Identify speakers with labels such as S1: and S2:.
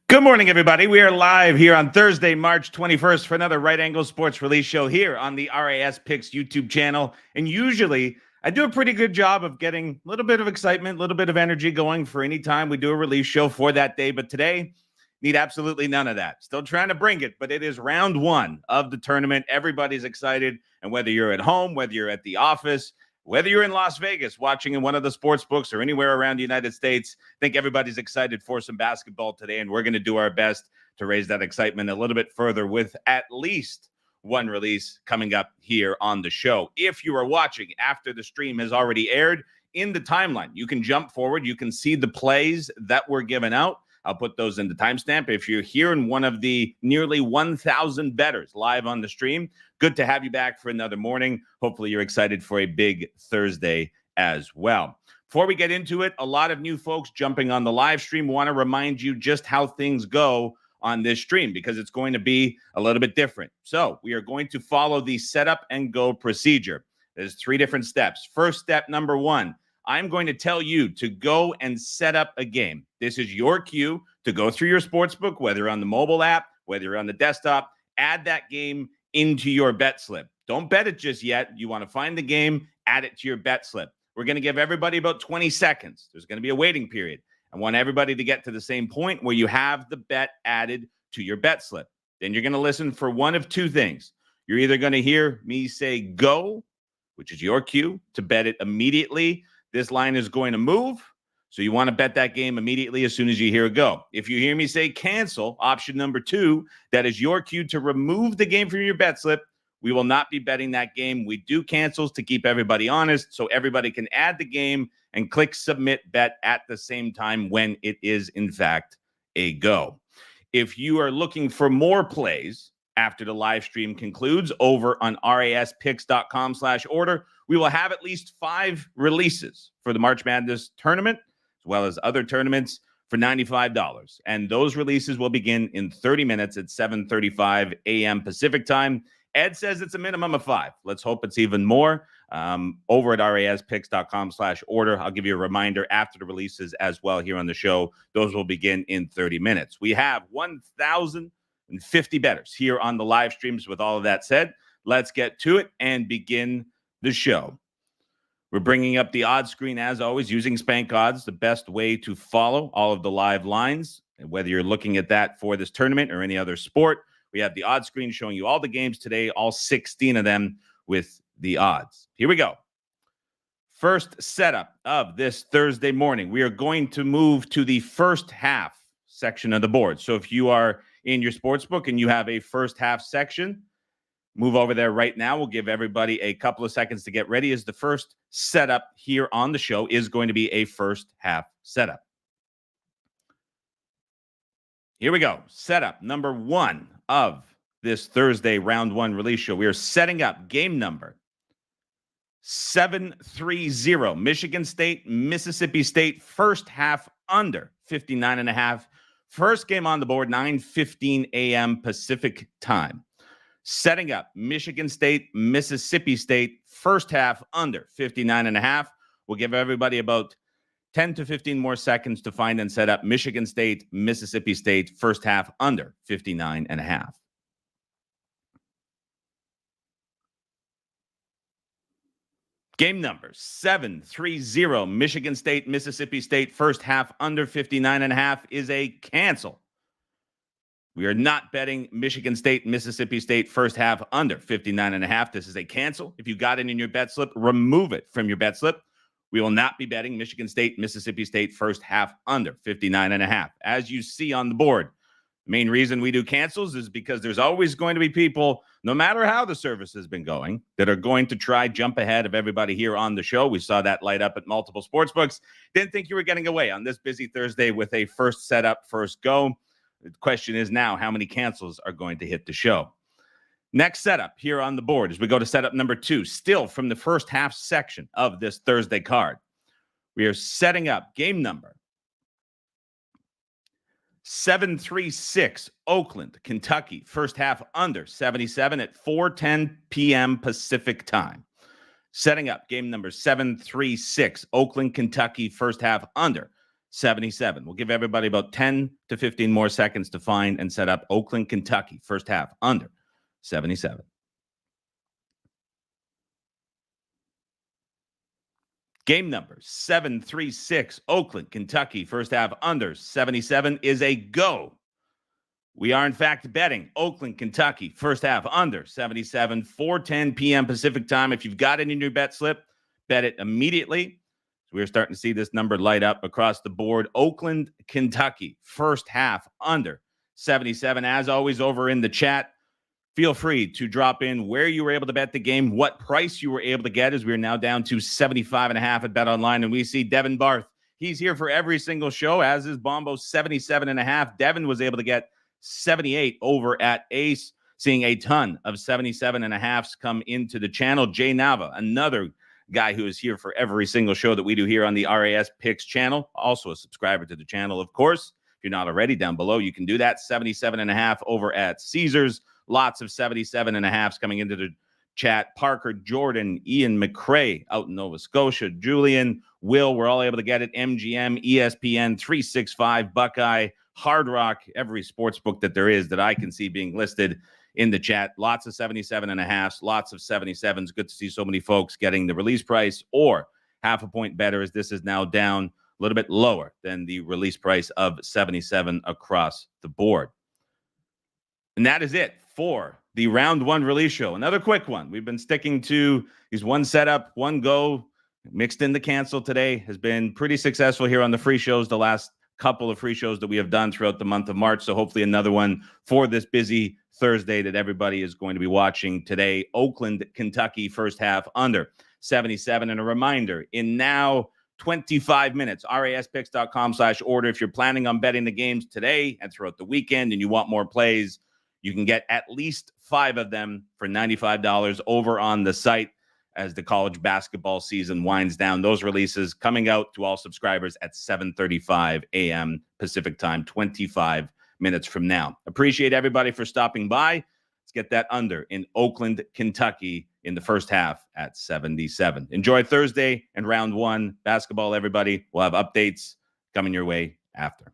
S1: Good morning, everybody. We are live here on Thursday, March 21st for another Right Angle Sports Release Show here on the RAS Picks YouTube channel. And usually I do a pretty good job of getting a little bit of excitement, a little bit of energy going for any time we do a release show for that day. But today, need absolutely none of that. Still trying to bring it, but it is round one of the tournament. Everybody's excited. And whether you're at home, whether you're at the office, whether you're in Las Vegas watching in one of the sports books or anywhere around the United States, I think everybody's excited for some basketball today, and we're going to do our best to raise that excitement a little bit further with at least one release coming up here on the show. If you are watching after the stream has already aired, in the timeline, you can jump forward. You can see the plays that were given out. I'll put those in the timestamp. If you're here in one of the nearly 1,000 bettors live on the stream, good to have you back for another morning. Hopefully you're excited for a big Thursday as well. Before we get into it, a lot of new folks jumping on the live stream. Want to remind you just how things go on this stream because it's going to be a little bit different. So we are going to follow the setup and go procedure. There's 3 different steps. First step, number 1. I'm going to tell you to go and set up a game. This is your cue to go through your sportsbook, whether on the mobile app, whether you're on the desktop, add that game into your bet slip. Don't bet it just yet. You want to find the game, add it to your bet slip. We're going to give everybody about 20 seconds. There's going to be a waiting period. I want everybody to get to the same point where you have the bet added to your bet slip. Then you're going to listen for one of 2 things. You're either going to hear me say go, which is your cue to bet it immediately. This line is going to move, so you want to bet that game immediately as soon as you hear it go. If you hear me say cancel, option number 2, that is your cue to remove the game from your bet slip. We will not be betting that game. We do cancels to keep everybody honest, so everybody can add the game and click submit bet at the same time when it is, in fact, a go. If you are looking for more plays after the live stream concludes over on raspicks.com/order, we will have at least 5 releases for the March Madness tournament, as well as other tournaments for $95. And those releases will begin in 30 minutes at 7:35 a.m. Pacific time. Ed says it's a minimum of 5. Let's hope it's even more. Over at raspicks.com/order, I'll give you a reminder after the releases as well here on the show. Those will begin in 30 minutes. We have 1,050 bettors here on the live streams. With all of that said, let's get to it and begin the show. We're bringing up the odds screen as always using Spank Odds, the best way to follow all of the live lines. And whether you're looking at that for this tournament or any other sport, we have the odds screen showing you all the games today, all 16 of them with the odds. Here we go. First setup of this Thursday morning. We are going to move to the first half section of the board. So if you are in your sports book and you have a first half section, move over there right now. We'll give everybody a couple of seconds to get ready as the first setup here on the show is going to be a first half setup. Here we go. Setup number 1 of this Thursday round 1 release show. We are setting up game number 730. Michigan State, Mississippi State, first half under 59.5. First game on the board, 9:15 a.m. Pacific time. Setting up Michigan State, Mississippi State, first half under 59.5. We'll give everybody about 10 to 15 more seconds to find and set up Michigan State, Mississippi State, first half under 59.5. Game number 730, Michigan State, Mississippi State, first half under 59.5 is a cancel. We are not betting Michigan State, Mississippi State, first half under 59.5. This is a cancel. If you got it in your bet slip, remove it from your bet slip. We will not be betting Michigan State, Mississippi State, first half under 59.5. As you see on the board, the main reason we do cancels is because there's always going to be people, no matter how the service has been going, that are going to try jump ahead of everybody here on the show. We saw that light up at multiple sportsbooks. Didn't think you were getting away on this busy Thursday with a first setup, first go. The question is now, how many cancels are going to hit the show? Next setup here on the board as we go to setup number 2, still from the first half section of this Thursday card. We are setting up game number 736, Oakland, Kentucky, first half under 77 at 4:10 p.m. Pacific time. Setting up game number 736, Oakland, Kentucky, first half under 77. We'll give everybody about 10 to 15 more seconds to find and set up Oakland, Kentucky, first half under 77. Game number 736, Oakland, Kentucky, first half under 77 is a go. We are, in fact, betting Oakland, Kentucky, first half under 77, 4:10 p.m. Pacific time. If you've got it in your bet slip, bet it immediately. So we're starting to see this number light up across the board. Oakland, Kentucky, first half under 77. As always, over in the chat, feel free to drop in where you were able to bet the game, what price you were able to get, as we are now down to 75.5 at Bet Online. And we see Devin Barth. He's here for every single show, as is Bombo, 77.5. Devin was able to get 78 over at Ace, seeing a ton of 77.5s come into the channel. Jay Nava, another guy who is here for every single show that we do here on the RAS Picks channel, also a subscriber to the channel, of course. If you're not already, down below, you can do that. 77.5 over at Caesars. Lots of 77.5s coming into the chat. Parker, Jordan, Ian McCrae out in Nova Scotia, Julian, Will, we're all able to get it. MGM, ESPN, 365, Buckeye, Hard Rock, every sports book that there is that I can see being listed in the chat. Lots of 77.5s, lots of 77s. Good to see so many folks getting the release price or half a point better, as this is now down a little bit lower than the release price of 77 across the board. And that is it for the round one release show. Another quick one. We've been sticking to these one setup, one go, mixed in the cancel today. Has been pretty successful here on the free shows, the last couple of free shows that we have done throughout the month of March. So hopefully another one for this busy Thursday that everybody is going to be watching today. Oakland, Kentucky, first half under 77. And a reminder, in now 25 minutes, raspicks.com/order. If you're planning on betting the games today and throughout the weekend and you want more plays, you can get at least 5 of them for $95 over on the site as the college basketball season winds down. Those releases coming out to all subscribers at 7:35 a.m. Pacific time, 25 minutes from now. Appreciate everybody for stopping by. Let's get that under in Oakland, Kentucky in the first half at 77. Enjoy Thursday and round one basketball, everybody. We'll have updates coming your way after.